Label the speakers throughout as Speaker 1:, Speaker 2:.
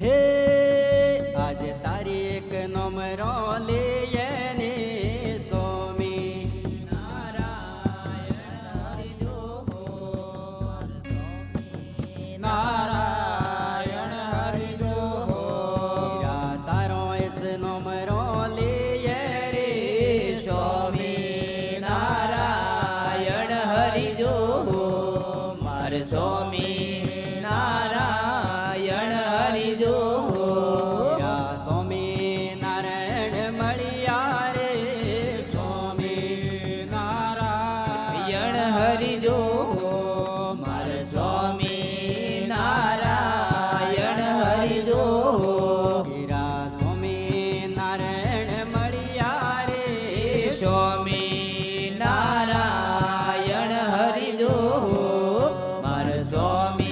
Speaker 1: હે આજે તારીખ નમરો લઈએ ને સ્વામી
Speaker 2: નારાયણ હરિજો
Speaker 1: હીરા તારો એસ નમરો લઈએ રે
Speaker 2: સ્વામી નારાયણ હરિજો માર સ્વામી નારાયણ હરિજો
Speaker 1: હીરા સ્વામી નારાયણ મળ્યા રે
Speaker 2: સ્વામી નારાયણ હરિજો માર સ્વામી નારાયણ હરિજો
Speaker 1: હીરા સ્વામી નારાયણ મળ્યા રે
Speaker 2: સ્વામી નારાયણ હરિજો માર સ્વામી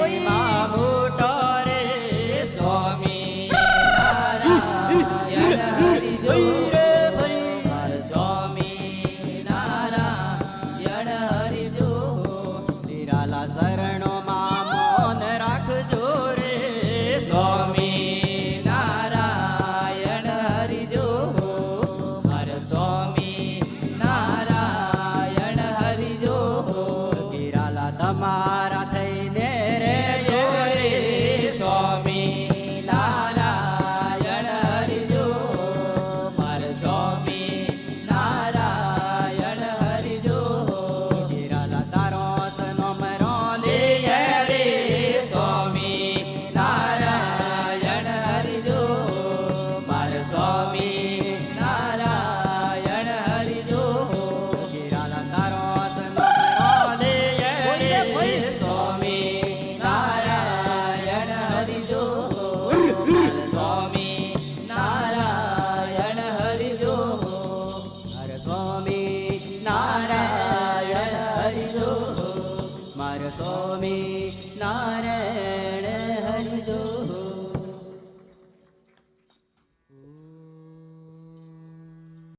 Speaker 1: મહિમા મોટો રે
Speaker 2: સ્વામી નારાયણ હરિ જો
Speaker 1: રે ભાઈ
Speaker 2: મારા સ્વામી નારાયણ હરિ જો
Speaker 1: નિરાલા શરણોમાં મૌન રાખજો રે
Speaker 2: સ્વામી નારાયણ હરિ જો મારા સ્વામી નારાયણ હરિ જો
Speaker 1: નિરાલા તમારા થઈને રે
Speaker 2: રે સ્વામી નારાયણ હરિ જો મારા સ્વામી નારાયણ હરિ જો
Speaker 1: નિરાલા તારો તનો મરો લે
Speaker 2: રે સ્વામી નારાયણ હરિ જો મારા સ્વામી નારાયણ હરિ જો
Speaker 1: નિરાલા તારો તનો મરો લે
Speaker 2: સ્વામી નારાયણ હરિ જો મારા સ્વામી નારાયણ હરિ જો
Speaker 1: હર સ્વામી નારાયણ હરિ જો માર સ્વામી નારાયણ